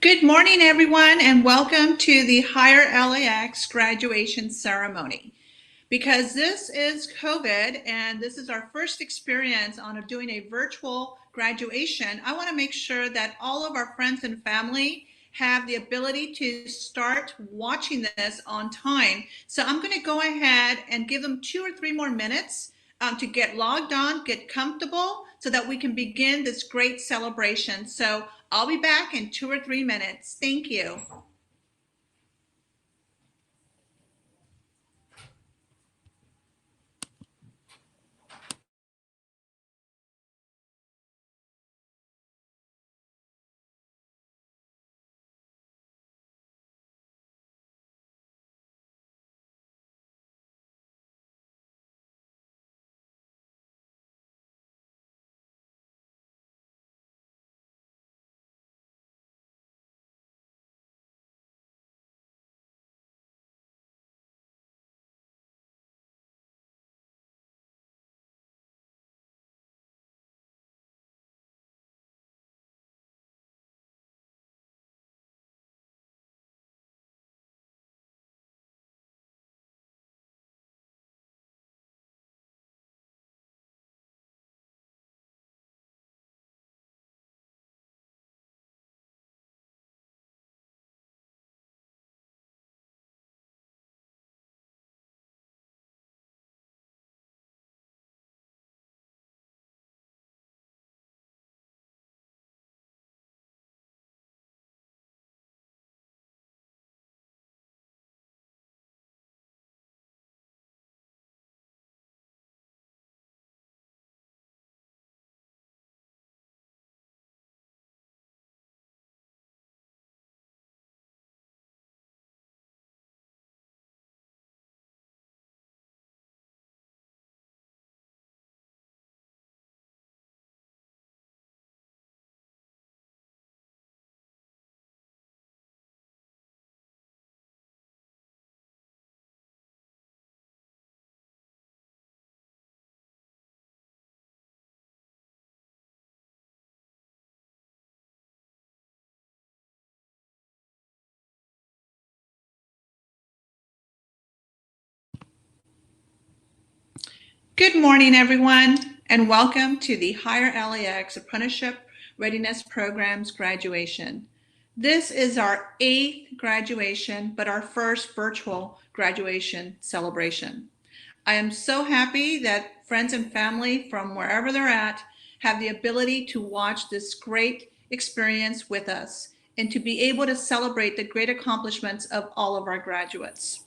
Good morning, everyone, and welcome to the HireLAX graduation ceremony. Because this is COVID and this is our first experience on doing a virtual graduation, I want to make sure that all of our friends and family have the ability to start watching this on time. So I'm going to go ahead and give them 2 or 3 more minutes to get logged on, get comfortable, so that we can begin this great celebration. So I'll be back in 2 or 3 minutes. Thank you. Good morning, everyone, and welcome to the HireLAX Apprenticeship Readiness Program's graduation. This is our 8th graduation, but our first virtual graduation celebration. I am so happy that friends and family from wherever they're at have the ability to watch this great experience with us and to be able to celebrate the great accomplishments of all of our graduates.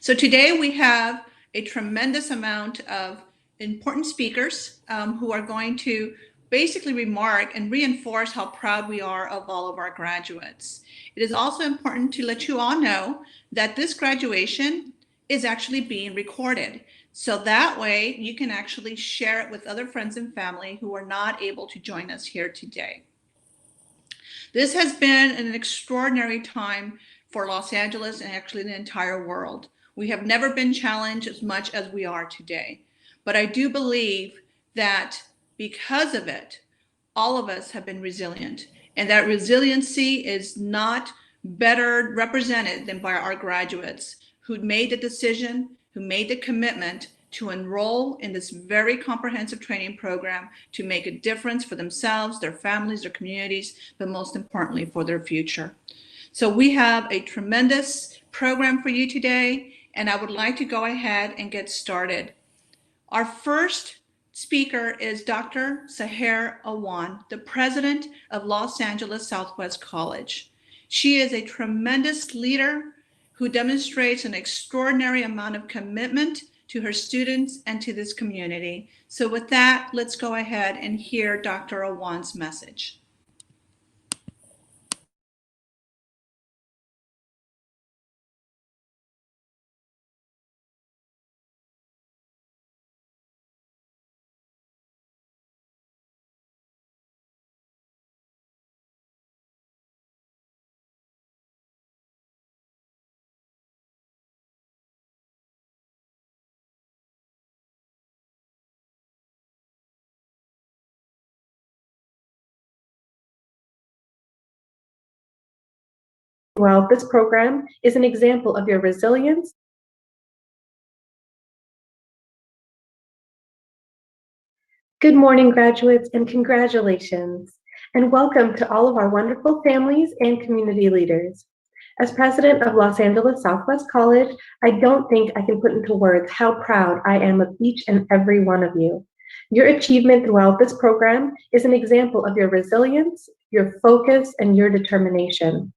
So today we have a tremendous amount of important speakers who are going to basically remark and reinforce how proud we are of all of our graduates. It is also important to let you all know that this graduation is actually being recorded. So that way you can actually share it with other friends and family who are not able to join us here today. This has been an extraordinary time for Los Angeles and actually the entire world. We have never been challenged as much as we are today. But I do believe that because of it, all of us have been resilient. And that resiliency is not better represented than by our graduates who made the decision, who made the commitment to enroll in this very comprehensive training program to make a difference for themselves, their families, their communities, but most importantly for their future. So we have a tremendous program for you today, and I would like to go ahead and get started. Our first speaker is Dr. Sahar Awan, the president of Los Angeles Southwest College. She is a tremendous leader who demonstrates an extraordinary amount of commitment to her students and to this community. So with that, let's go ahead and hear Dr. Awan's message. Well, this program is an example of your resilience. Good morning, graduates, and congratulations. And welcome to all of our wonderful families and community leaders. As president of Los Angeles Southwest College, I don't think I can put into words how proud I am of each and every one of you. Your achievement throughout this program is an example of your resilience, your focus, and your determination.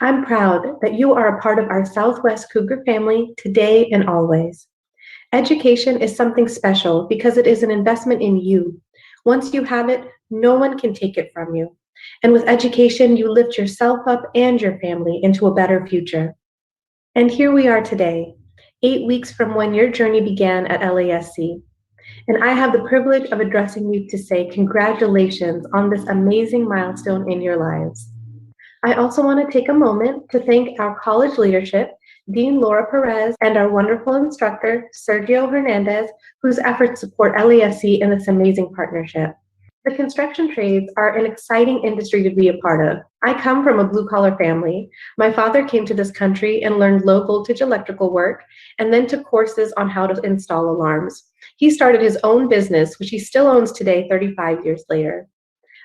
I'm proud that you are a part of our Southwest Cougar family today and always. Education is something special because it is an investment in you. Once you have it, no one can take it from you. And with education, you lift yourself up and your family into a better future. And here we are today, 8 weeks from when your journey began at LASC. And I have the privilege of addressing you to say congratulations on this amazing milestone in your lives. I also want to take a moment to thank our college leadership, Dean Laura Perez, and our wonderful instructor, Sergio Hernandez, whose efforts support LASC in this amazing partnership. The construction trades are an exciting industry to be a part of. I come from a blue-collar family. My father came to this country and learned low-voltage electrical work, and then took courses on how to install alarms. He started his own business, which he still owns today, 35 years later.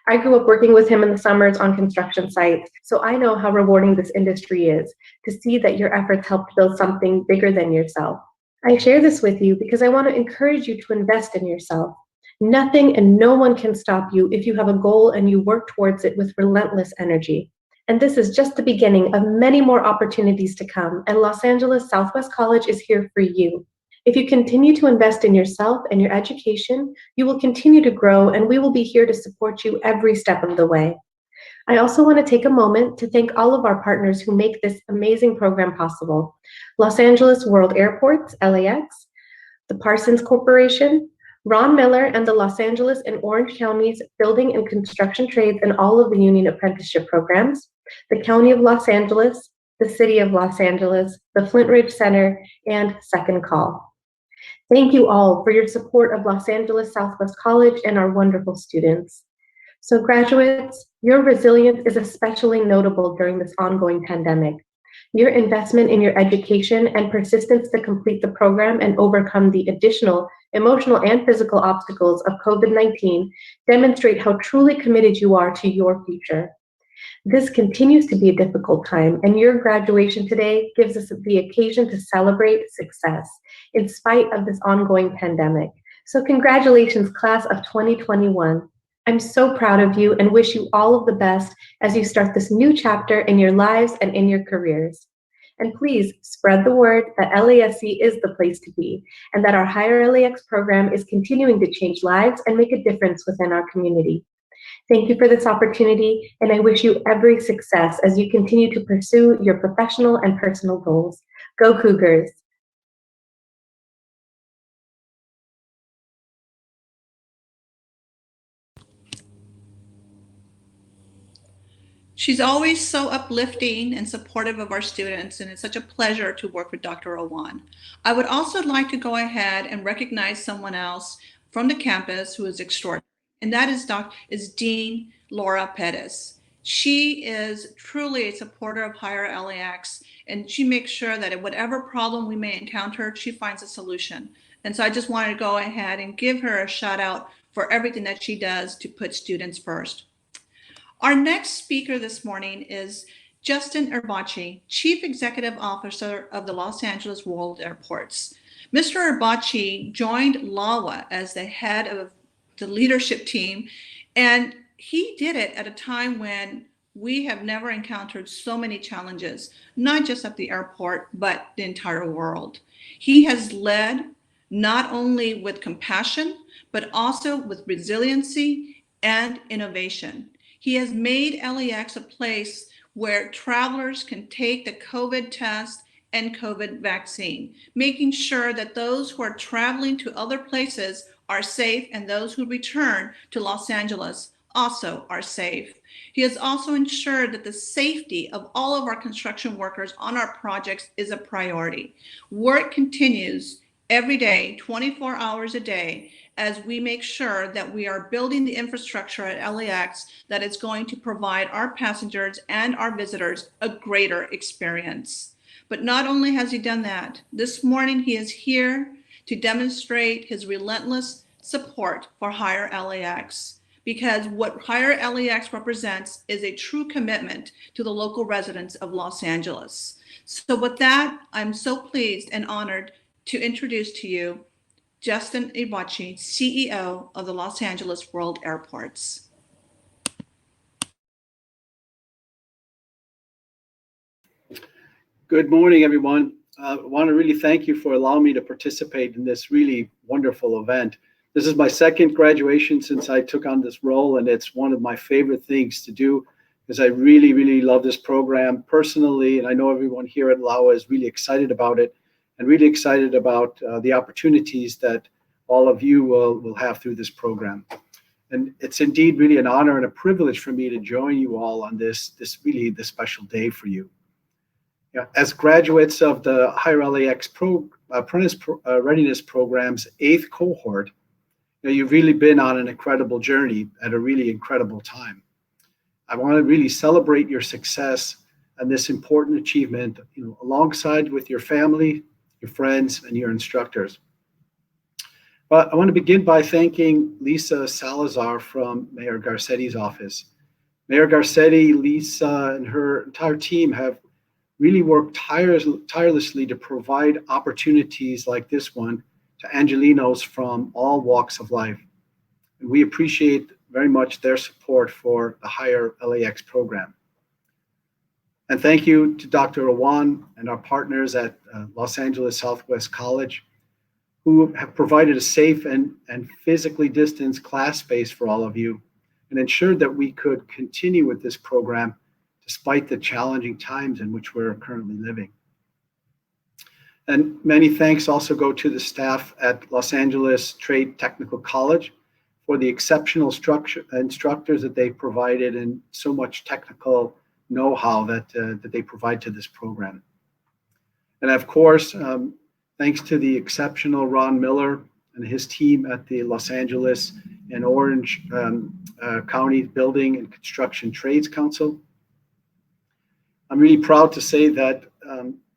I grew up working with him in the summers on construction sites, so I know how rewarding this industry is, to see that your efforts helped build something bigger than yourself. I share this with you because I want to encourage you to invest in yourself. Nothing and no one can stop you if you have a goal and you work towards it with relentless energy. And this is just the beginning of many more opportunities to come, and Los Angeles Southwest College is here for you. If you continue to invest in yourself and your education, you will continue to grow, and we will be here to support you every step of the way. I also want to take a moment to thank all of our partners who make this amazing program possible. Los Angeles World Airports, LAX, the Parsons Corporation, Ron Miller and the Los Angeles and Orange Counties Building and Construction Trades and all of the union apprenticeship programs, the County of Los Angeles, the City of Los Angeles, the Flint Ridge Center, and Second Call. Thank you all for your support of Los Angeles Southwest College and our wonderful students. So graduates, your resilience is especially notable during this ongoing pandemic. Your investment in your education and persistence to complete the program and overcome the additional emotional and physical obstacles of COVID-19 demonstrate how truly committed you are to your future. This continues to be a difficult time, and your graduation today gives us the occasion to celebrate success in spite of this ongoing pandemic. So congratulations, class of 2021. I'm so proud of you and wish you all of the best as you start this new chapter in your lives and in your careers. And please spread the word that LASC is the place to be, and that our HireLAX program is continuing to change lives and make a difference within our community. Thank you for this opportunity, and I wish you every success as you continue to pursue your professional and personal goals. Go Cougars! She's always so uplifting and supportive of our students, and it's such a pleasure to work with Dr. Awan. I would also like to go ahead and recognize someone else from the campus who is extraordinary, and that is Dean Laura Perez. She is truly a supporter of HireLAX, and she makes sure that at whatever problem we may encounter, she finds a solution. And so I just wanted to go ahead and give her a shout out for everything that she does to put students first. Our next speaker this morning is Justin Erbachi, Chief Executive Officer of the Los Angeles World Airports. Mr. Erbachi joined LAWA as the head of the leadership team, and he did it at a time when we have never encountered so many challenges, not just at the airport, but the entire world. He has led not only with compassion, but also with resiliency and innovation. He has made LAX a place where travelers can take the COVID test and COVID vaccine, making sure that those who are traveling to other places are safe and those who return to Los Angeles also are safe. He has also ensured that the safety of all of our construction workers on our projects is a priority. Work continues every day, 24 hours a day, as we make sure that we are building the infrastructure at LAX that is going to provide our passengers and our visitors a greater experience. But not only has he done that, this morning he is here to demonstrate his relentless support for HireLAX, because what HireLAX represents is a true commitment to the local residents of Los Angeles. So with that, I'm so pleased and honored to introduce to you Justin Erbachi, CEO of the Los Angeles World Airports. Good morning, everyone. I want to really thank you for allowing me to participate in this really wonderful event. This is my second graduation since I took on this role, and it's one of my favorite things to do because I really, really love this program personally, and I know everyone here at LAWA is really excited about it and really excited about the opportunities that all of you will have through this program. And it's indeed really an honor and a privilege for me to join you all on this special day for you. As graduates of the HireLAX Readiness Program's 8th cohort, you've really been on an incredible journey at a really incredible time. I want to really celebrate your success and this important achievement, alongside with your family, your friends, and your instructors. But I want to begin by thanking Lisa Salazar from Mayor Garcetti's office. Mayor Garcetti, Lisa, and her entire team have really worked tirelessly to provide opportunities like this one to Angelenos from all walks of life. And we appreciate very much their support for the HireLAX program. And thank you to Dr. Awan and our partners at Los Angeles Southwest College, who have provided a safe and physically distanced class space for all of you and ensured that we could continue with this program despite the challenging times in which we're currently living. And many thanks also go to the staff at Los Angeles Trade Technical College for the exceptional instructors that they provided and so much technical know-how that they provide to this program. And of course, thanks to the exceptional Ron Miller and his team at the Los Angeles and Orange County Building and Construction Trades Council. I'm really proud to say that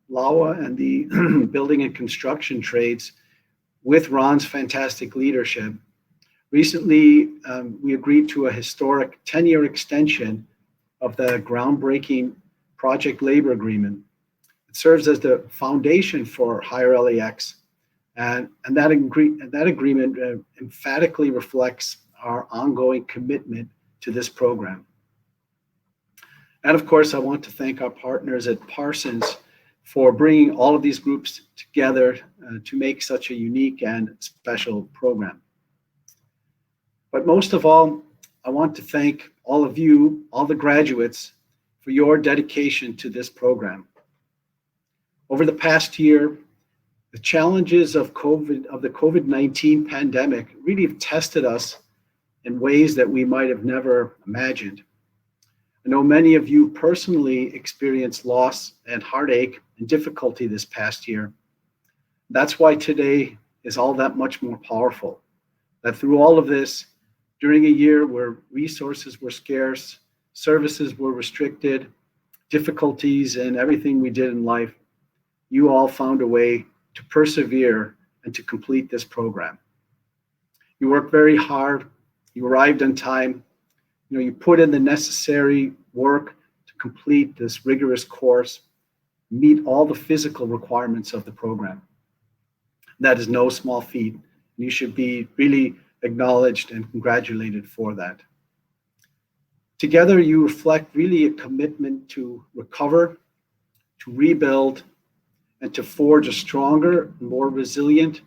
LAWA and the building and construction trades, with Ron's fantastic leadership, recently we agreed to a historic 10-year extension of the groundbreaking project labor agreement. It serves as the foundation for HireLAX, and that agreement emphatically reflects our ongoing commitment to this program. And of course, I want to thank our partners at Parsons for bringing all of these groups together to make such a unique and special program. But most of all, I want to thank all of you, all the graduates, for your dedication to this program. Over the past year, the challenges of the COVID-19 pandemic really have tested us in ways that we might have never imagined. I know many of you personally experienced loss and heartache and difficulty this past year. That's why today is all that much more powerful. That through all of this, during a year where resources were scarce, services were restricted, difficulties in everything we did in life, you all found a way to persevere and to complete this program. You worked very hard, you arrived on time, you put in the necessary work to complete this rigorous course, meet all the physical requirements of the program. That is no small feat, and you should be really acknowledged and congratulated for that. Together, you reflect really a commitment to recover, to rebuild, and to forge a stronger, more resilient,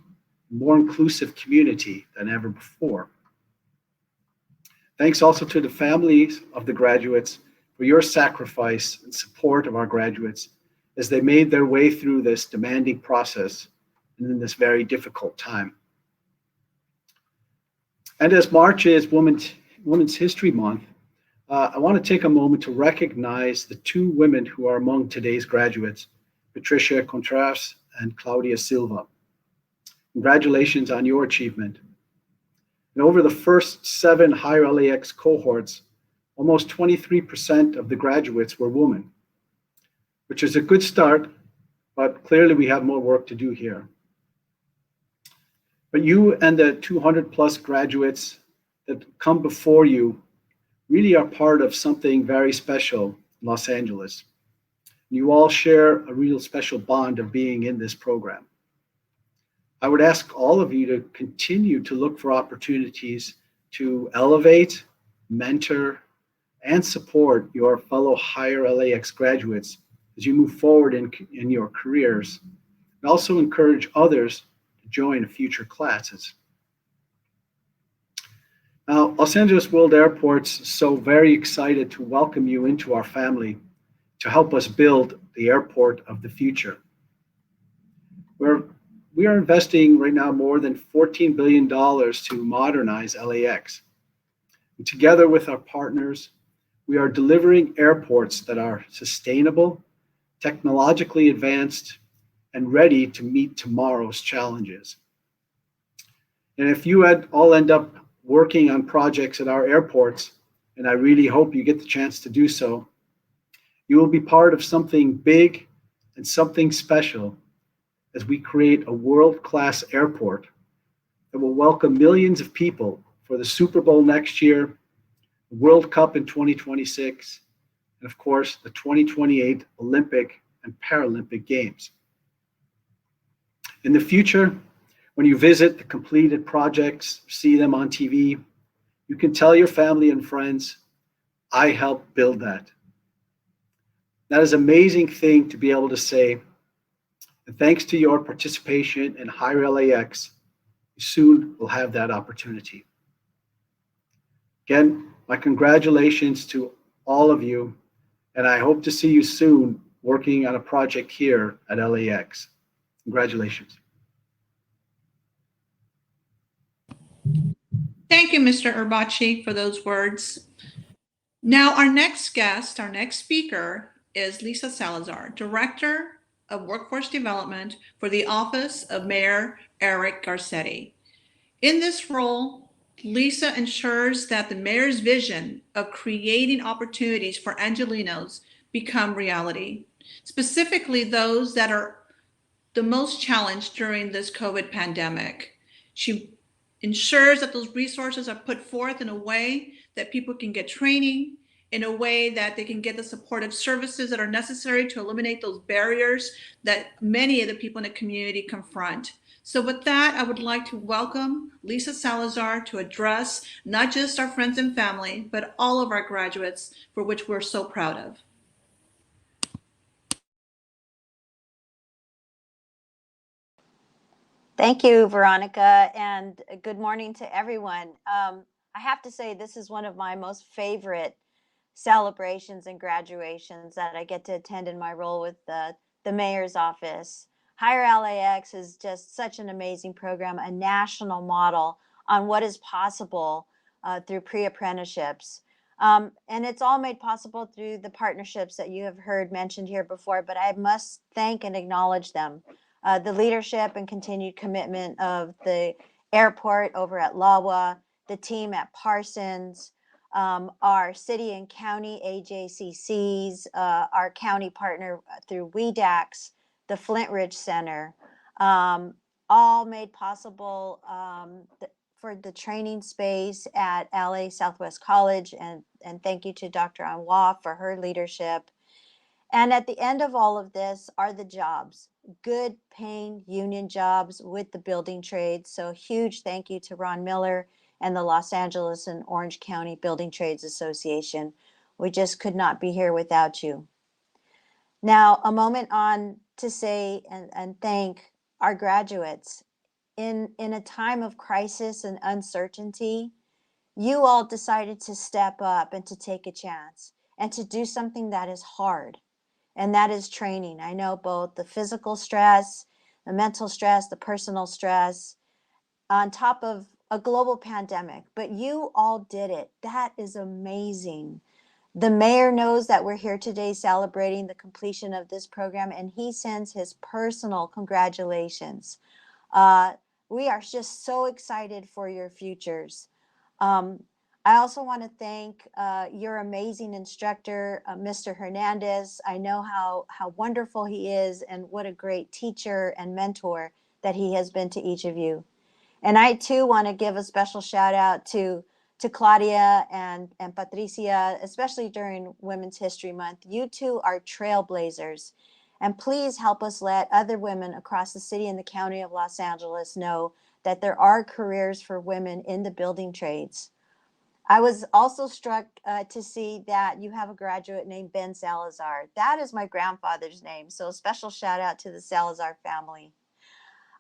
more inclusive community than ever before. Thanks also to the families of the graduates for your sacrifice and support of our graduates as they made their way through this demanding process and in this very difficult time. And as March is Women's History Month, I want to take a moment to recognize the two women who are among today's graduates, Patricia Contreras and Claudia Silva. Congratulations on your achievement. And over the first 7 HireLAX cohorts, almost 23% of the graduates were women, which is a good start, but clearly we have more work to do here. But you and the 200 plus graduates that come before you really are part of something very special in Los Angeles. You all share a real special bond of being in this program. I would ask all of you to continue to look for opportunities to elevate, mentor, and support your fellow HireLAX graduates as you move forward in your careers, and also encourage others to join future classes. Now, Los Angeles World Airport's so very excited to welcome you into our family to help us build the airport of the future. We are investing right now more than $14 billion to modernize LAX. And together with our partners, we are delivering airports that are sustainable, technologically advanced, and ready to meet tomorrow's challenges. And if you all end up working on projects at our airports, and I really hope you get the chance to do so, you will be part of something big and something special as we create a world-class airport that will welcome millions of people for the Super Bowl next year, the World Cup in 2026, and of course, the 2028 Olympic and Paralympic Games. In the future, when you visit the completed projects, see them on TV, you can tell your family and friends, I helped build that. That is an amazing thing to be able to say. And thanks to your participation in HireLAX, you soon will have that opportunity. Again, my congratulations to all of you, and I hope to see you soon working on a project here at LAX. Congratulations. Thank you, Mr. Erbachi, for those words. Now, our next guest, our next speaker is Lisa Salazar, Director of Workforce Development for the Office of Mayor Eric Garcetti. In this role, Lisa ensures that the mayor's vision of creating opportunities for Angelenos become reality, specifically those that are the most challenged during this COVID pandemic. She ensures that those resources are put forth in a way that people can get training, in a way that they can get the supportive services that are necessary to eliminate those barriers that many of the people in the community confront. So with that, I would like to welcome Lisa Salazar to address not just our friends and family, but all of our graduates, for which we're so proud of. Thank you, Veronica, and good morning to everyone. I have to say this is one of my most favorite celebrations and graduations that I get to attend in my role with the mayor's office. HireLAX is just such an amazing program, a national model on what is possible through pre-apprenticeships. And it's all made possible through the partnerships that you have heard mentioned here before, but I must thank and acknowledge them. The leadership and continued commitment of the airport over at LAWA, the team at Parsons, our city and county AJCCs, our county partner through WEDAX, the Flint Ridge Center, all made possible for the training space at LA Southwest College. And thank you to Dr. Anwa for her leadership. And at the end of all of this are the jobs, good paying union jobs with the building trades. So huge thank you to Ron Miller and the Los Angeles and Orange County Building Trades Association. We just could not be here without you. Now, a moment on to say and thank our graduates. In a time of crisis and uncertainty, you all decided to step up and to take a chance and to do something that is hard. And that is training. I know both the physical stress, the mental stress, the personal stress, on top of a global pandemic, but you all did it. That is amazing. The mayor knows that we're here today celebrating the completion of this program, and he sends his personal congratulations. We are just so excited for your futures. I also want to thank your amazing instructor, Mr. Hernandez. I know how wonderful he is and what a great teacher and mentor that he has been to each of you. And I too want to give a special shout out to Claudia and Patricia, especially during Women's History Month. You two are trailblazers. And please help us let other women across the city and the county of Los Angeles know that there are careers for women in the building trades. I was also struck to see that you have a graduate named Ben Salazar. That is my grandfather's name. So a special shout out to the Salazar family.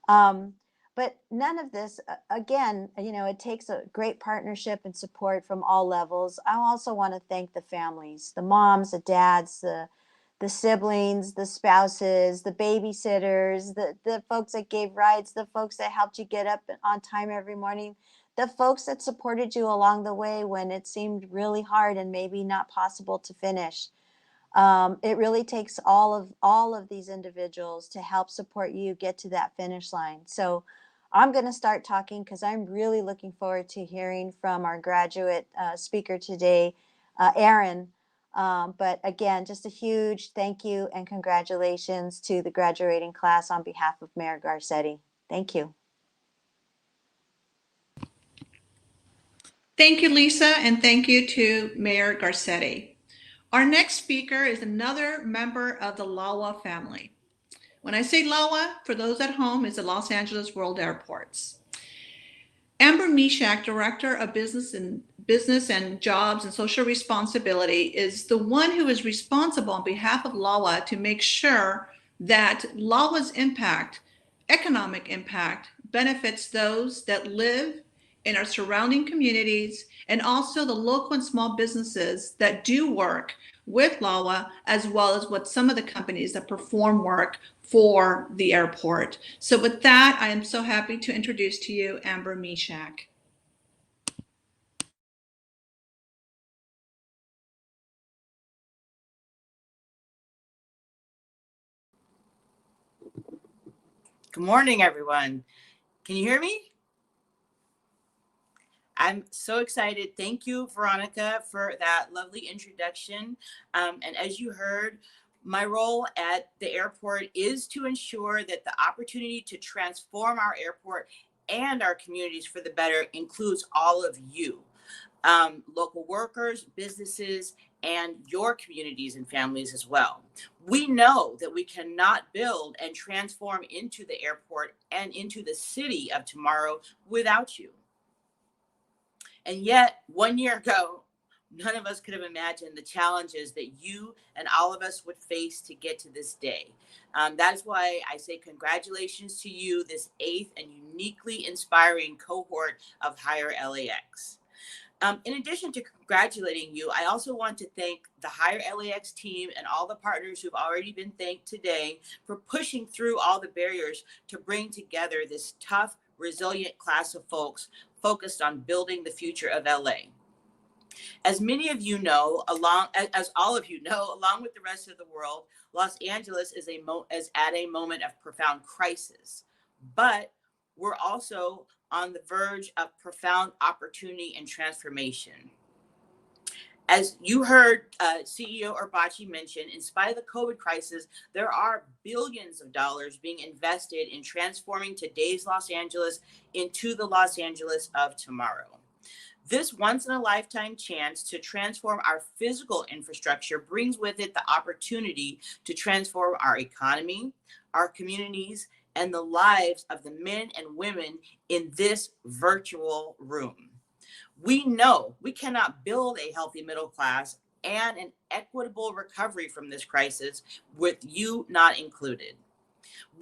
But none of this, again, it takes a great partnership and support from all levels. I also want to thank the families, the moms, the dads, the siblings, the spouses, the babysitters, the folks that gave rides, the folks that helped you get up on time every morning, the folks that supported you along the way when it seemed really hard and maybe not possible to finish. It really takes all of these individuals to help support you get to that finish line. So I'm going to start talking because I'm really looking forward to hearing from our graduate speaker today, Aaron. But again, just a huge thank you and congratulations to the graduating class on behalf of Mayor Garcetti. Thank you. Thank you, Lisa, and thank you to Mayor Garcetti. Our next speaker is another member of the LAWA family. When I say LAWA, for those at home, it's the Los Angeles World Airports. Amber Mishak, Director of Business and Jobs and Social Responsibility, is the one who is responsible on behalf of LAWA to make sure that LAWA's impact, economic impact, benefits those that live in our surrounding communities and also the local and small businesses that do work with LAWA, as well as what some of the companies that perform work for the airport. So with that, I am so happy to introduce to you Amber Mishak. Good morning, everyone. Can you hear me? I'm so excited. Thank you, Veronica, for that lovely introduction. And as you heard, my role at the airport is to ensure that the opportunity to transform our airport and our communities for the better includes all of you, local workers, businesses, and your communities and families as well. We know that we cannot build and transform into the airport and into the city of tomorrow without you. And yet, 1 year ago, none of us could have imagined the challenges that you and all of us would face to get to this day. That is why I say congratulations to you, this 8th and uniquely inspiring cohort of HireLAX. In addition to congratulating you, I also want to thank the HireLAX team and all the partners who've already been thanked today for pushing through all the barriers to bring together this tough, resilient class of folks focused on building the future of LA. As many of you know, as all of you know, along with the rest of the world, Los Angeles is at a moment of profound crisis, but we're also on the verge of profound opportunity and transformation. As you heard CEO Erbachi mention, in spite of the COVID crisis, there are billions of dollars being invested in transforming today's Los Angeles into the Los Angeles of tomorrow. This once-in-a-lifetime chance to transform our physical infrastructure brings with it the opportunity to transform our economy, our communities, and the lives of the men and women in this virtual room. We know we cannot build a healthy middle class and an equitable recovery from this crisis with you not included.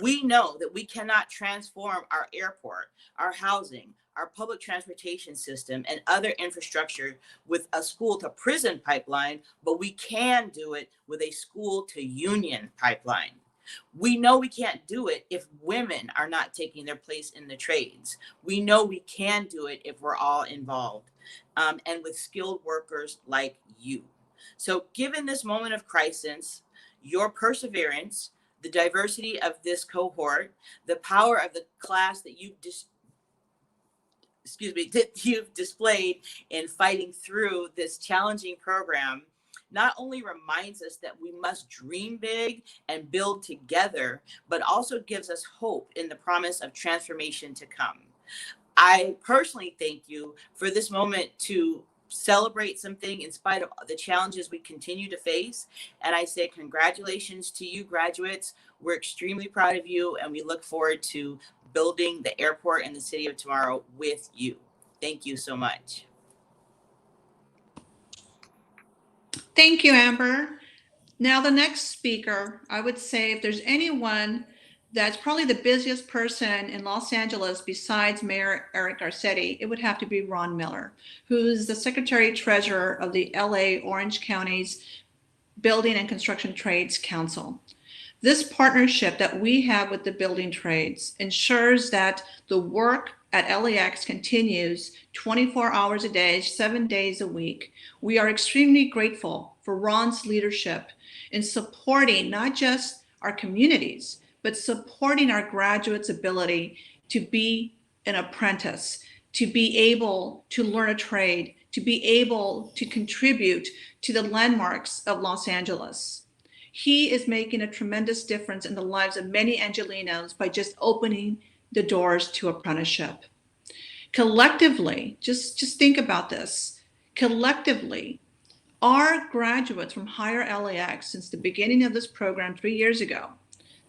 We know that we cannot transform our airport, our housing, our public transportation system, and other infrastructure with a school to prison pipeline, but we can do it with a school to union pipeline. We know we can't do it if women are not taking their place in the trades. We know we can do it if we're all involved, and with skilled workers like you. So given this moment of crisis, your perseverance, the diversity of this cohort, the power of the class that you've that you've displayed in fighting through this challenging program not only reminds us that we must dream big and build together, but also gives us hope in the promise of transformation to come. I personally thank you for this moment to celebrate something in spite of the challenges we continue to face. And I say congratulations to you, graduates. We're extremely proud of you, and we look forward to building the airport and the city of tomorrow with you. Thank you so much. Thank you, Amber. Now, the next speaker, I would say if there's anyone that's probably the busiest person in Los Angeles besides Mayor Eric Garcetti, it would have to be Ron Miller, who's the Secretary Treasurer of the LA Orange County's Building and Construction Trades Council. This partnership that we have with the building trades ensures that the work at LAX continues 24 hours a day, 7 days a week. We are extremely grateful for Ron's leadership in supporting not just our communities, but supporting our graduates' ability to be an apprentice, to be able to learn a trade, to be able to contribute to the landmarks of Los Angeles. He is making a tremendous difference in the lives of many Angelenos by just opening the doors to apprenticeship. Collectively, just think about this. Collectively, our graduates from HireLAX, since the beginning of this program 3 years ago,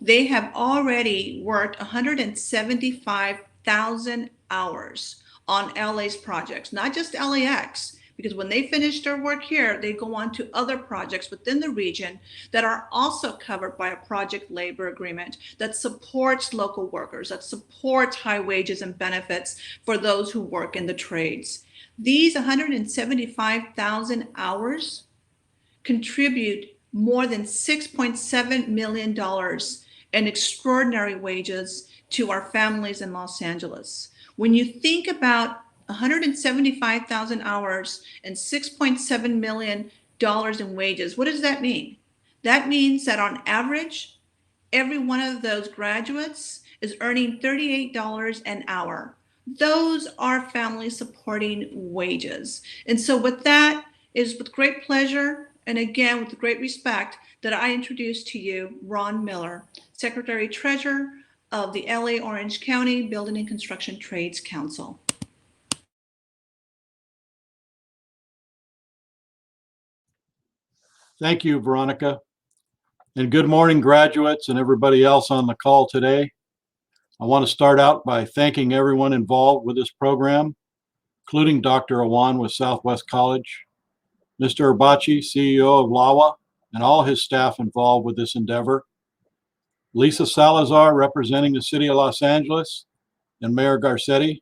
they have already worked 175,000 hours on LA's projects, not just LAX, because when they finish their work here, they go on to other projects within the region that are also covered by a project labor agreement that supports local workers, that supports high wages and benefits for those who work in the trades. These 175,000 hours contribute more than $6.7 million in extraordinary wages to our families in Los Angeles. When you think about 175,000 hours and $6.7 million in wages, what does that mean? That means that on average, every one of those graduates is earning $38 an hour. Those are family supporting wages. And so with that, it is with great pleasure and again with great respect that I introduce to you Ron Miller, Secretary Treasurer of the LA Orange County Building and Construction Trades Council. Thank you, Veronica. And good morning, graduates and everybody else on the call today. I want to start out by thanking everyone involved with this program, including Dr. Awan with Southwest College, Mr. Erbachi, CEO of LAWA, and all his staff involved with this endeavor, Lisa Salazar representing the City of Los Angeles, and Mayor Garcetti,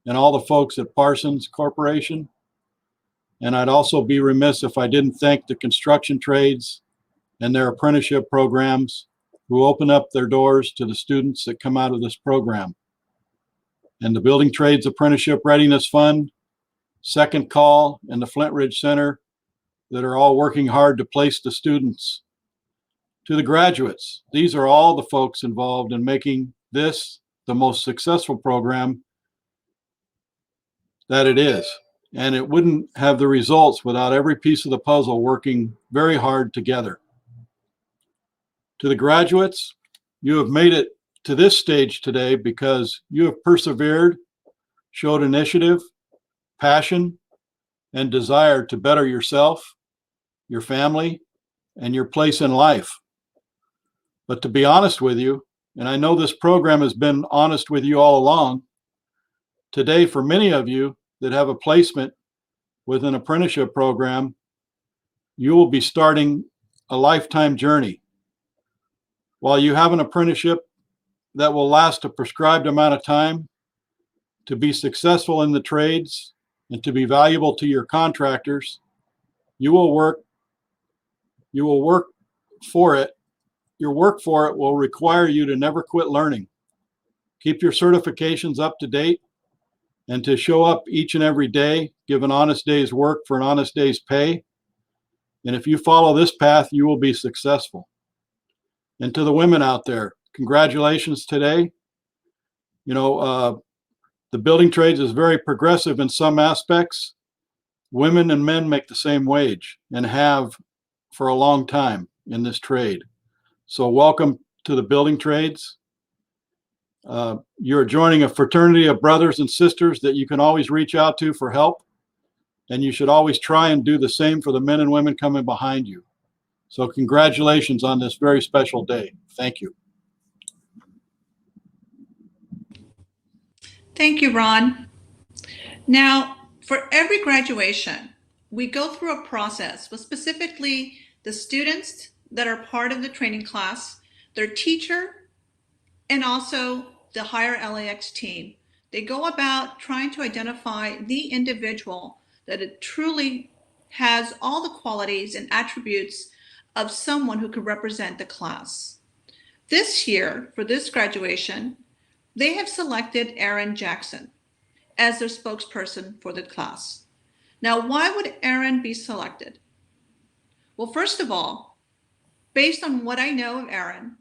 and all the folks at Parsons Corporation. And I'd also be remiss if I didn't thank the construction trades and their apprenticeship programs who open up their doors to the students that come out of this program. And the Building Trades Apprenticeship Readiness Fund, Second Call, and the Flint Ridge Center that are all working hard to place the students. To the graduates, these are all the folks involved in making this the most successful program that it is. And it wouldn't have the results without every piece of the puzzle working very hard together. To the graduates, you have made it to this stage today because you have persevered, showed initiative, passion, and desire to better yourself, your family, and your place in life. But to be honest with you, and I know this program has been honest with you all along, today for many of you that have a placement with an apprenticeship program, you will be starting a lifetime journey. While you have an apprenticeship that will last a prescribed amount of time, to be successful in the trades and to be valuable to your contractors, you will work for it. Your work for it will require you to never quit learning. Keep your certifications up to date and to show up each and every day, give an honest day's work for an honest day's pay. And if you follow this path, you will be successful. And to the women out there, congratulations today. You know, The building trades is very progressive in some aspects. Women and men make the same wage and have for a long time in this trade. So welcome to the building trades. You're joining a fraternity of brothers and sisters that you can always reach out to for help. And you should always try and do the same for the men and women coming behind you. So congratulations on this very special day. Thank you. Thank you, Ron. Now, for every graduation, we go through a process, but specifically the students that are part of the training class, their teacher, and also the HireLAX team. They go about trying to identify the individual that it truly has all the qualities and attributes of someone who could represent the class. This year, for this graduation, they have selected Aaron Jackson as their spokesperson for the class. Now, why would Aaron be selected? Well, first of all, based on what I know of Aaron,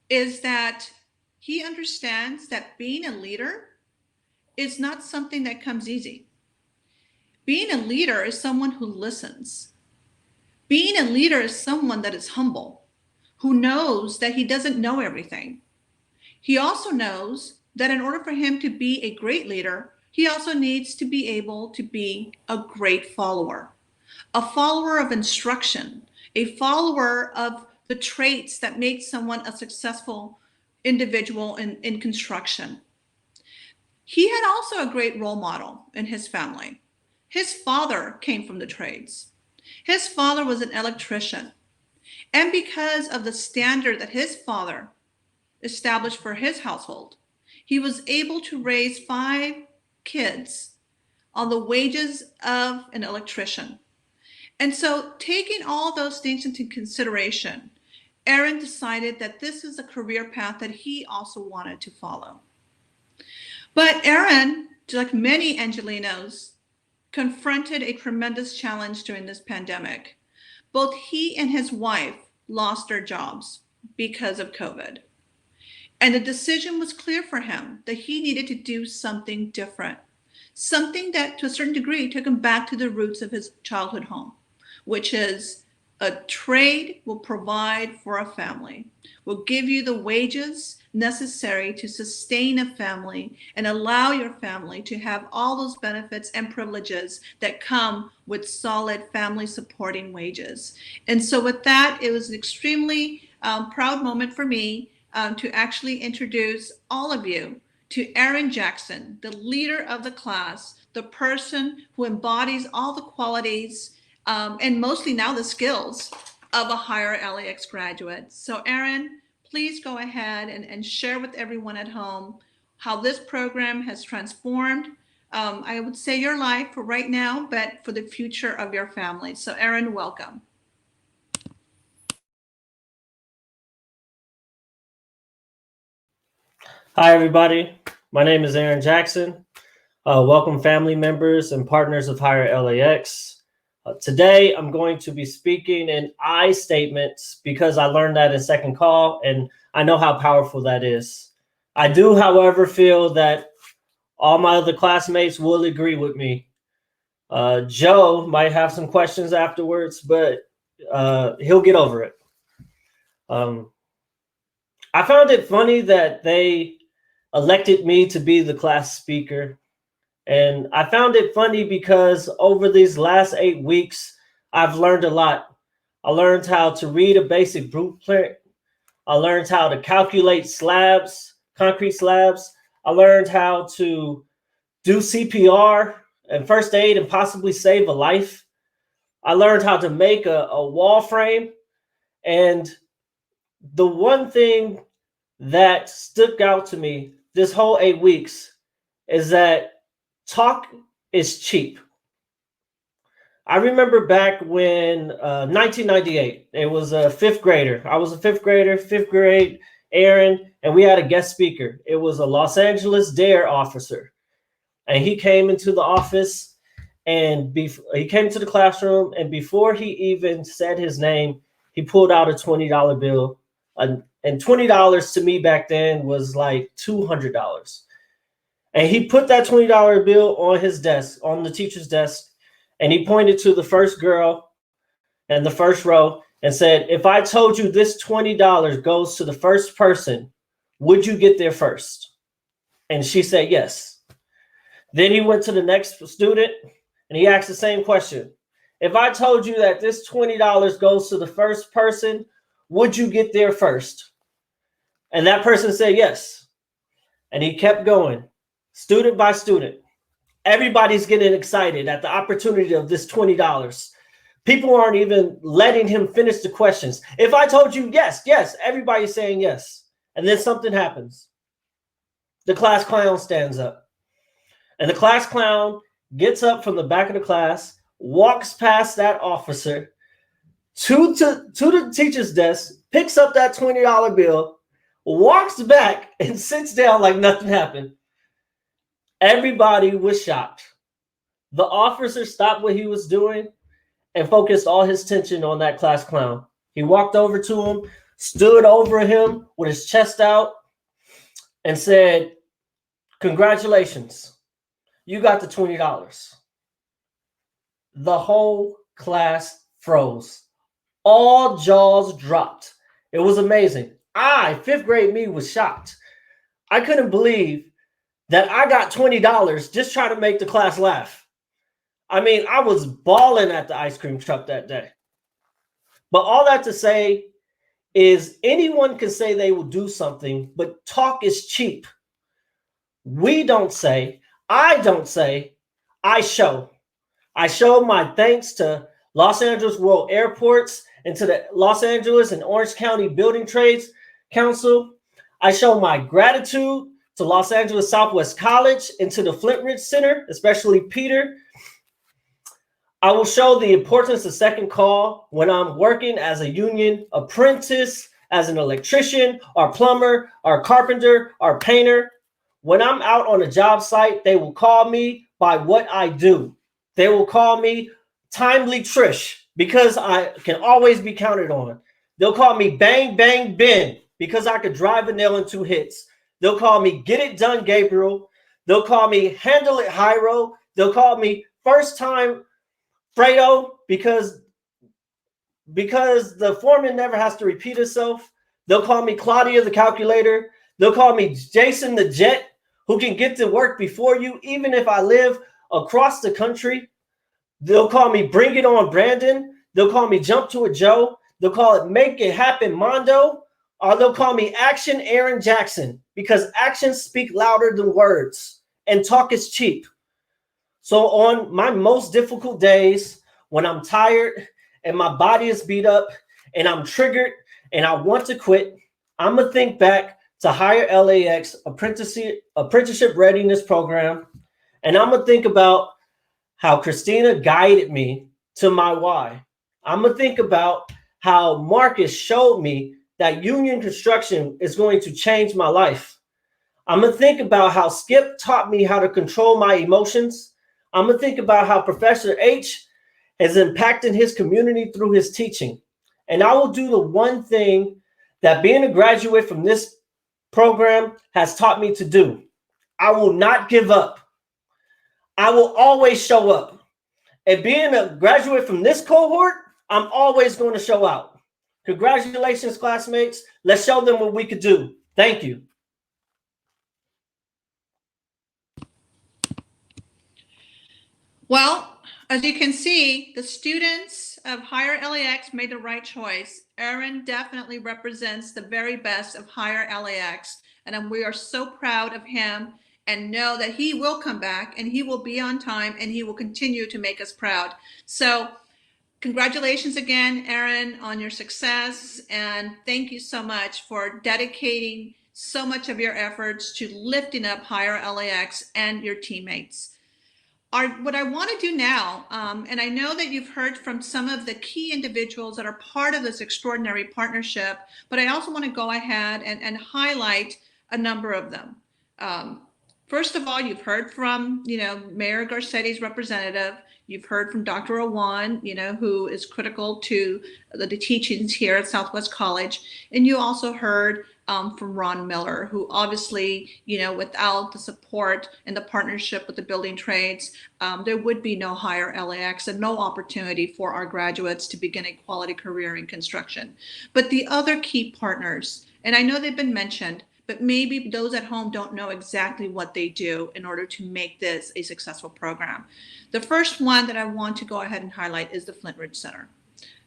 is that he understands that being a leader is not something that comes easy. Being a leader is someone who listens. Being a leader is someone that is humble, who knows that he doesn't know everything. He also knows that in order for him to be a great leader, he also needs to be able to be a great follower, a follower of instruction, a follower of the traits that make someone a successful individual in construction. He had also a great role model in his family. His father came from the trades. His father was an electrician. And because of the standard that his father established for his household, he was able to raise 5 kids on the wages of an electrician. And so, taking all those things into consideration, Aaron decided that this is a career path that he also wanted to follow. But Aaron, like many Angelenos, confronted a tremendous challenge during this pandemic. Both he and his wife lost their jobs because of COVID. And the decision was clear for him that he needed to do something different, something that to a certain degree took him back to the roots of his childhood home, which is a trade will provide for a family, will give you the wages necessary to sustain a family and allow your family to have all those benefits and privileges that come with solid family supporting wages. And so with that, it was an extremely proud moment for me to actually introduce all of you to Aaron Jackson, the leader of the class, the person who embodies all the qualities and mostly now the skills of a HireLAX graduate. So Aaron, please go ahead and share with everyone at home how this program has transformed, I would say your life for right now, but for the future of your family. So Aaron, welcome. Hi, everybody. My name is Aaron Jackson. Welcome family members and partners of HireLAX. Today, I'm going to be speaking in I statements because I learned that in second call, and I know how powerful that is. I do, however, feel that all my other classmates will agree with me. Joe might have some questions afterwards, but he'll get over it. I found it funny that they elected me to be the class speaker. And I found it funny because over these last 8 weeks, I've learned a lot. I learned how to read a basic blueprint. I learned how to calculate slabs, concrete slabs. I learned how to do CPR and first aid and possibly save a life. I learned how to make a wall frame. And the one thing that stuck out to me this whole 8 weeks is that talk is cheap. I remember back when 1998, it was a 5th grader. I was a 5th grader, 5th grade, Aaron, and we had a guest speaker. It was a Los Angeles DARE officer. And he came into the office and he came to the classroom, and before he even said his name, he pulled out a $20 bill. And $20 to me back then was like $200. And he put that $20 bill on his desk, on the teacher's desk, and he pointed to the first girl in the first row and said, if I told you this $20 goes to the first person, would you get there first? And she said yes. Then he went to the next student and he asked the same question. If I told you that this $20 goes to the first person, would you get there first? And that person said yes. And he kept going, student by student. Everybody's getting excited at the opportunity of this $20. People aren't even letting him finish the questions. If I told you yes, yes, everybody's saying yes. And then something happens. The class clown stands up. And the class clown gets up from the back of the class, walks past that officer to the teacher's desk, picks up that $20 bill, walks back, and sits down like nothing happened. Everybody was shocked. The officer stopped what he was doing and focused all his attention on that class clown. He walked over to him, stood over him with his chest out, and said, congratulations, you got the $20. The whole class froze. All jaws dropped. It was amazing. Fifth grade me, was shocked. I couldn't believe that I got $20 just trying to make the class laugh. I mean, I was balling at the ice cream truck that day. But all that to say is anyone can say they will do something, but talk is cheap. We don't say, I don't say, I show. I show my thanks to Los Angeles World Airports and to the Los Angeles and Orange County Building Trades Council. I show my gratitude to Los Angeles Southwest College and to the Flint Ridge Center, especially Peter. I will show the importance of second call when I'm working as a union apprentice, as an electrician, or plumber, or carpenter, or painter. When I'm out on a job site, they will call me by what I do. They will call me Timely Trish because I can always be counted on. They'll call me Bang Bang Ben because I could drive a nail in 2 hits. They'll call me Get It Done Gabriel. They'll call me Handle It Hyro. They'll call me First Time Fredo because the foreman never has to repeat himself. They'll call me Claudia the Calculator. They'll call me Jason the Jet, who can get to work before you, even if I live across the country. They'll call me Bring It On Brandon. They'll call me Jump to a Joe. They'll call it Make It Happen Mondo. Or they'll call me Action Aaron Jackson because actions speak louder than words and talk is cheap. So on my most difficult days, when I'm tired and my body is beat up and I'm triggered and I want to quit, I'm going to think back to HireLAX Apprenticeship Readiness Program. And I'm going to think about how Christina guided me to my why. I'm going to think about how Marcus showed me that union construction is going to change my life. I'm going to think about how Skip taught me how to control my emotions. I'm going to think about how Professor H is impacting his community through his teaching. And I will do the one thing that being a graduate from this program has taught me to do. I will not give up. I will always show up. And being a graduate from this cohort, I'm always going to show out. Congratulations, classmates. Let's show them what we could do. Thank you. Well, as you can see, the students of HireLAX made the right choice. Aaron definitely represents the very best of HireLAX, and we are so proud of him and know that he will come back and he will be on time and he will continue to make us proud. So congratulations again, Aaron, on your success, and thank you so much for dedicating so much of your efforts to lifting up HireLAX and your teammates. What I want to do now, and I know that you've heard from some of the key individuals that are part of this extraordinary partnership, but I also want to go ahead and highlight a number of them. First of all, you've heard from, Mayor Garcetti's representative. You've heard from Dr. Awan, who is critical to the teachings here at Southwest College. And you also heard from Ron Miller, who obviously, without the support and the partnership with the building trades, there would be no HireLAX and no opportunity for our graduates to begin a quality career in construction. But the other key partners, and I know they've been mentioned, but maybe those at home don't know exactly what they do in order to make this a successful program. The first one that I want to go ahead and highlight is the Flint Ridge Center.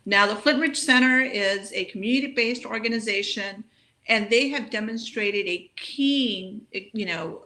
Now, the Flint Ridge Center is a community-based organization, and they have demonstrated a keen,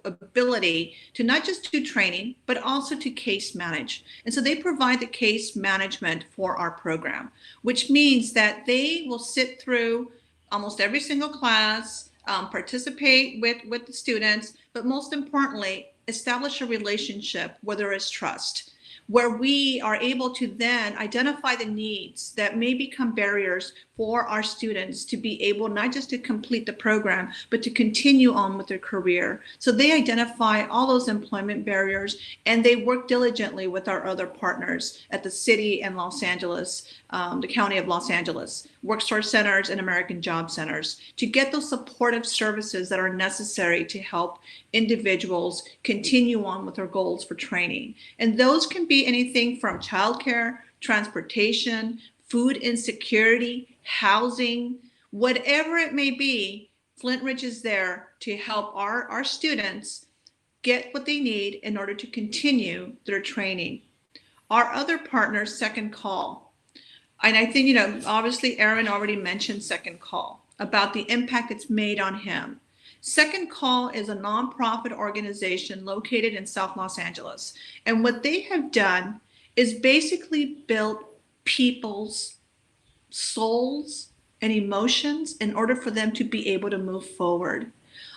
ability to not just do training, but also to case manage. And so they provide the case management for our program, which means that they will sit through almost every single class, participate with the students, but most importantly, establish a relationship where there is trust, where we are able to then identify the needs that may become barriers for our students to be able not just to complete the program, but to continue on with their career. So they identify all those employment barriers, and they work diligently with our other partners at the city and Los Angeles, the county of Los Angeles, workforce centers and American Job Centers, to get those supportive services that are necessary to help individuals continue on with their goals for training. And those can be anything from childcare, transportation, food insecurity, housing, whatever it may be. Flint Ridge is there to help our students get what they need in order to continue their training. Our other partner, Second Call. And I think, obviously Aaron already mentioned Second Call, about the impact it's made on him. Second Call is a nonprofit organization located in South Los Angeles. And what they have done is basically built people's souls and emotions in order for them to be able to move forward.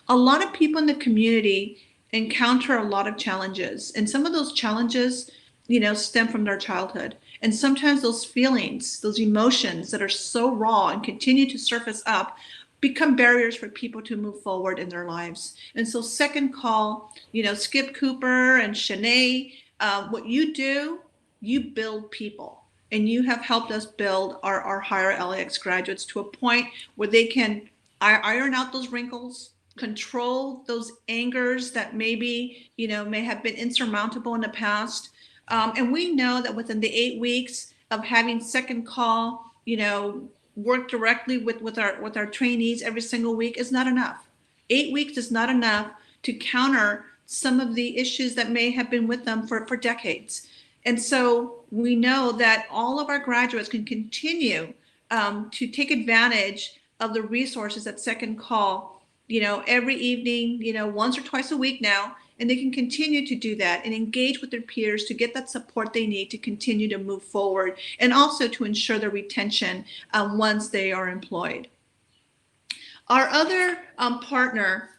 A lot of people in the community encounter a lot of challenges, and some of those challenges, stem from their childhood. And sometimes those feelings, those emotions that are so raw and continue to surface up become barriers for people to move forward in their lives. And so Second Call, Skip Cooper and Shanae, what you do, you build people. And you have helped us build our HireLAX graduates to a point where they can iron out those wrinkles, control those angers that maybe, may have been insurmountable in the past. And we know that within the 8 weeks of having Second Call, work directly with our trainees every single week is not enough. 8 weeks is not enough to counter some of the issues that may have been with them for decades. And so we know that all of our graduates can continue to take advantage of the resources at Second Call, every evening, once or twice a week now, and they can continue to do that and engage with their peers to get that support they need to continue to move forward, and also to ensure their retention once they are employed. Our other partner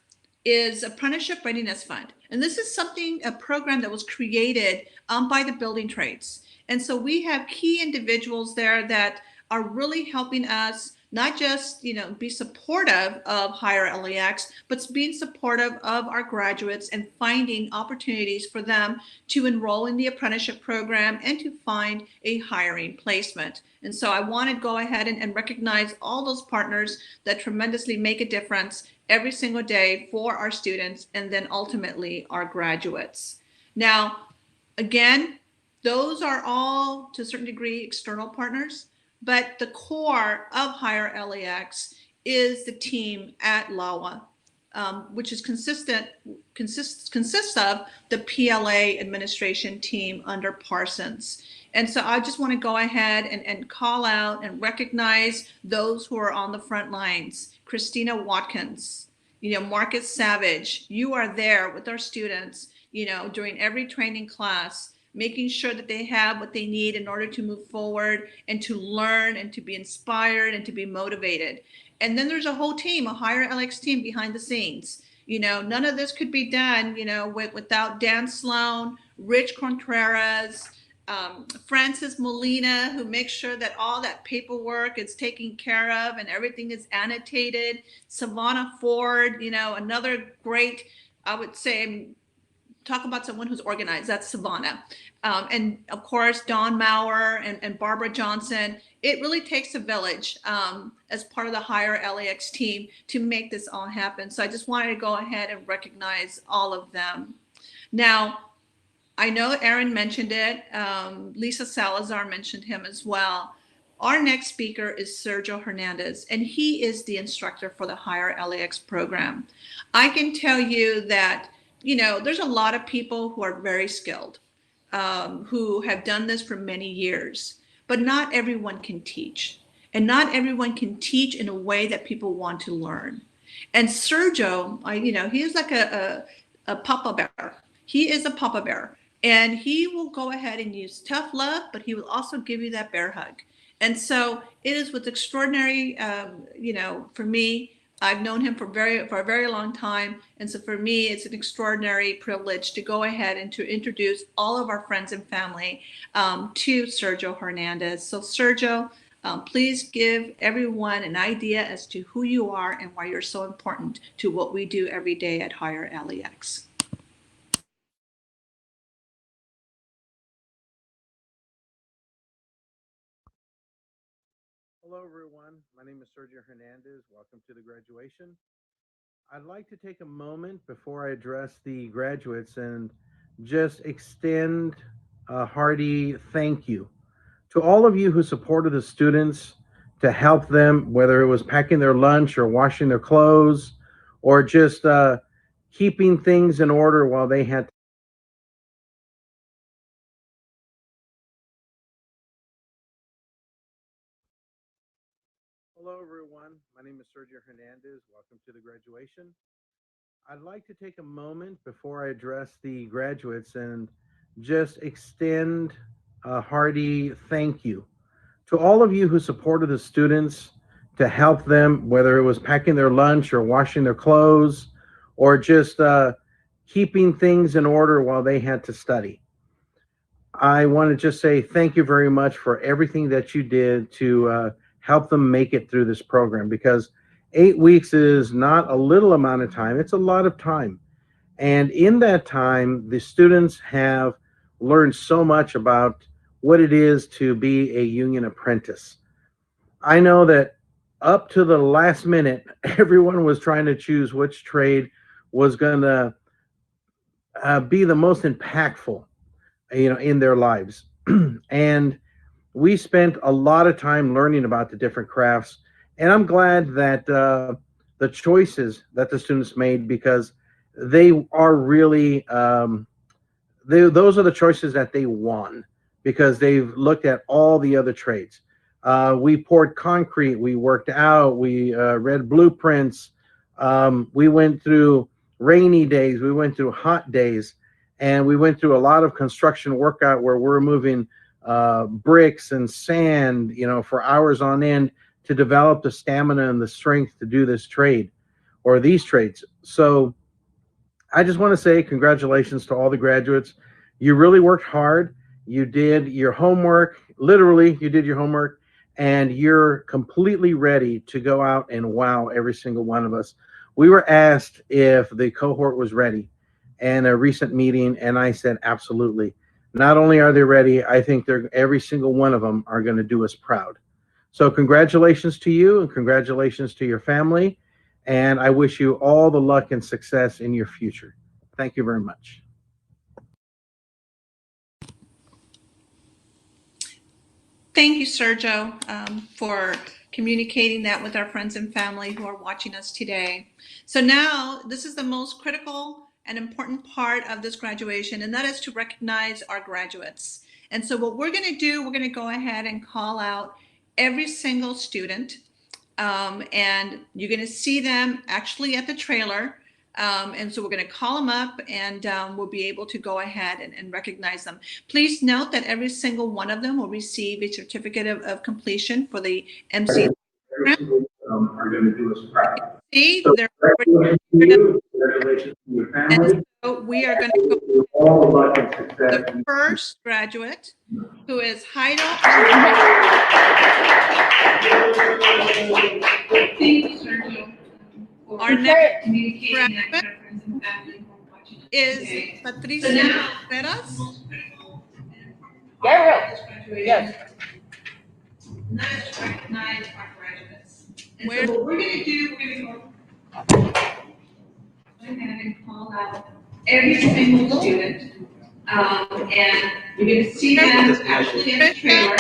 is Apprenticeship Readiness Fund. And this is a program that was created by the building trades. And so we have key individuals there that are really helping us not just, be supportive of HireLAX, but being supportive of our graduates and finding opportunities for them to enroll in the apprenticeship program and to find a hiring placement. And so I want to go ahead and recognize all those partners that tremendously make a difference every single day for our students and then ultimately our graduates. Now, again, those are all to a certain degree external partners, but the core of HireLAX is the team at LAWA, which is consists of the PLA administration team under Parsons. And so I just want to go ahead and call out and recognize those who are on the front lines. Christina Watkins, Marcus Savage, you are there with our students, during every training class, making sure that they have what they need in order to move forward and to learn and to be inspired and to be motivated. And then there's a whole team, a HireLAX team behind the scenes. None of this could be done, without Dan Sloan, Rich Contreras, Francis Molina, who makes sure that all that paperwork is taken care of and everything is annotated. Savannah Ford, another great, I would say, talk about someone who's organized, that's Savannah. And of course, Dawn Maurer and Barbara Johnson. It really takes a village as part of the HireLAX team to make this all happen. So I just wanted to go ahead and recognize all of them. Now, I know Aaron mentioned it. Lisa Salazar mentioned him as well. Our next speaker is Sergio Hernandez, and he is the instructor for the HireLAX program. I can tell you that, you know, there's a lot of people who are very skilled, who have done this for many years, but not everyone can teach. And not everyone can teach in a way that people want to learn. And Sergio, you know, he is like a papa bear. He is a papa bear. And he will go ahead and use tough love, but he will also give you that bear hug. And so it is with extraordinary, you know, for me, I've known him for a very long time. And so for me, it's an extraordinary privilege to go ahead and to introduce all of our friends and family to Sergio Hernandez. So Sergio, please give everyone an idea as to who you are and why you're so important to what we do every day at HireLAX. Hello, everyone. My name is Sergio Hernandez. Welcome to the graduation. I'd like to take a moment before I address the graduates and just extend a hearty thank you to all of you who supported the students to help them, whether it was packing their lunch or washing their clothes or just keeping things in order while they had. Hello, everyone. My name is Sergio Hernandez. Welcome to the graduation. I'd like to take a moment before I address the graduates and just extend a hearty thank you to all of you who supported the students to help them, whether it was packing their lunch or washing their clothes or just keeping things in order while they had to study. I want to just say thank you very much for everything that you did to help them make it through this program, because 8 weeks is not a little amount of time, it's a lot of time. And in that time, the students have learned so much about what it is to be a union apprentice. I know that up to the last minute, everyone was trying to choose which trade was going to be the most impactful, you know, in their lives. And we spent a lot of time learning about the different crafts, and I'm glad that the choices that the students made, because they are really those are the choices that they won, because they've looked at all the other trades. We poured concrete, we worked out, we read blueprints, we went through rainy days, we went through hot days, and we went through a lot of construction workout where we're moving bricks and sand, you know, for hours on end to develop the stamina and the strength to do this trade or these trades. So I just want to say congratulations to all the graduates. You really worked hard. You did your homework. Literally, you did your homework, and you're completely ready to go out and wow every single one of us. We were asked if the cohort was ready in a recent meeting, and I said absolutely. Not only are they ready, I think every single one of them are going to do us proud. So congratulations to you, and congratulations to your family. And I wish you all the luck and success in your future. Thank you very much. Thank you, Sergio, for communicating that with our friends and family who are watching us today. So now this is the most critical and important part of this graduation, and that is to recognize our graduates. And so what we're going to do, we're going to go ahead and call out every single student, and you're going to see them actually at the trailer. And so we're going to call them up, and we'll be able to go ahead and recognize them. Please note that every single one of them will receive a certificate of completion for the MC program. Are going to do us proud. See, So they're congratulations to your family. and so we are going to go All the luck and success. the first graduate, who is Heido. Our next graduate is Patricia Perez. Yes. Let's recognize our graduates. And so what we're going to do, we're going to go ahead and call out every single student. And you're going to see them actually in the trailer.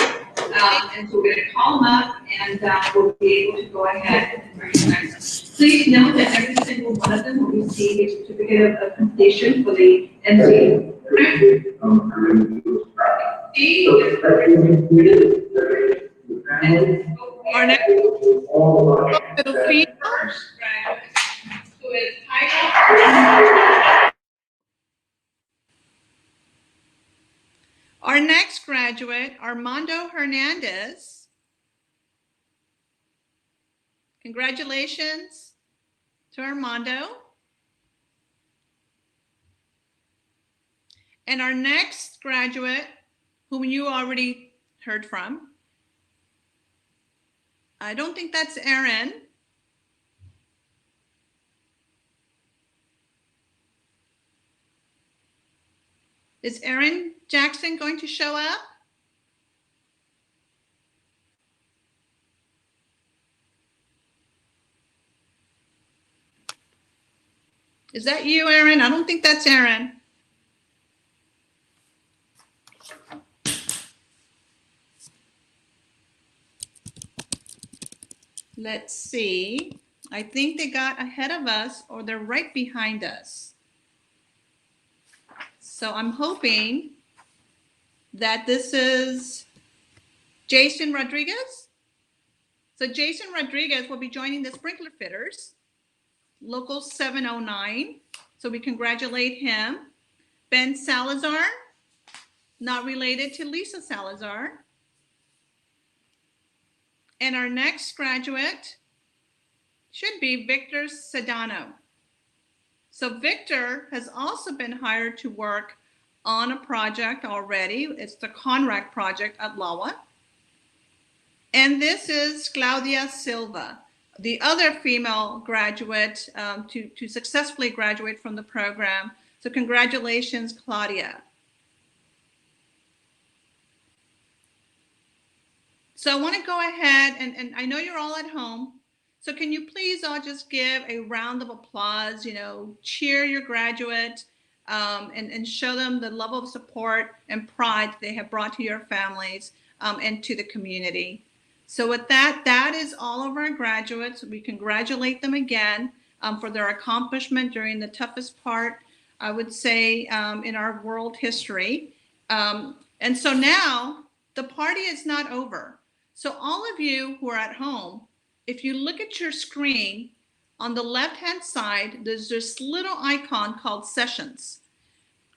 And so we're going to call them up and we'll be able to go ahead and recognize them. Please note that every single one of them will receive a certificate of completion for the NC. Our next little feature who is titled. Our next graduate, Armando Hernandez. Congratulations to Armando. And our next graduate, whom you already heard from, I don't think that's Erin. Is Erin Jackson going to show up? Is that you, Erin? I don't think that's Erin. Let's see. I think they got ahead of us or they're right behind us. So I'm hoping that this is Jason Rodriguez. So Jason Rodriguez will be joining the sprinkler fitters, local 709. So we congratulate him. Ben Salazar, not related to Lisa Salazar. And our next graduate should be Victor Sedano. So Victor has also been hired to work on a project already. It's the Conrack project at LAWA. And this is Claudia Silva, the other female graduate to successfully graduate from the program. So congratulations, Claudia. So I want to go ahead and I know you're all at home. So can you please all just give a round of applause, you know, cheer your graduate and show them the level of support and pride they have brought to your families and to the community. So with that, that is all of our graduates. We congratulate them again for their accomplishment during the toughest part, I would say, in our world history. And so now the party is not over. So all of you who are at home, if you look at your screen, on the left-hand side, there's this little icon called Sessions.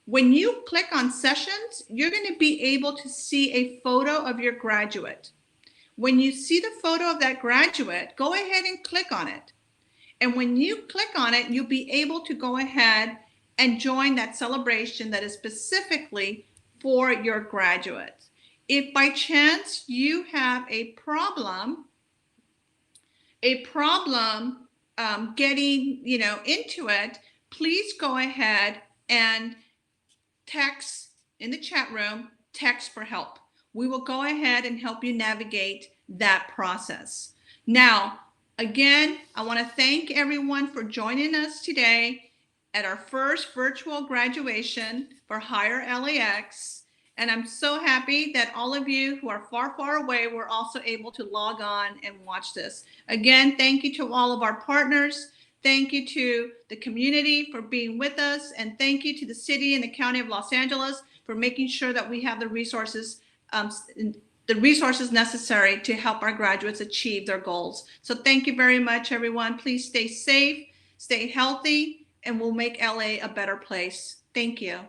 When you click on Sessions, you're going to be able to see a photo of your graduate. When you see the photo of that graduate, go ahead and click on it. And when you click on it, you'll be able to go ahead and join that celebration that is specifically for your graduates. If by chance you have a problem getting, you know, into it, please go ahead and text in the chat room, text for help. We will go ahead and help you navigate that process. Now, again, I want to thank everyone for joining us today at our first virtual graduation for HireLAX. And I'm so happy that all of you who are far, far away were also able to log on and watch this. Again, thank you to all of our partners. Thank you to the community for being with us. And thank you to the city and the county of Los Angeles for making sure that we have the resources necessary to help our graduates achieve their goals. So thank you very much, everyone. Please stay safe, stay healthy, and we'll make LA a better place. Thank you.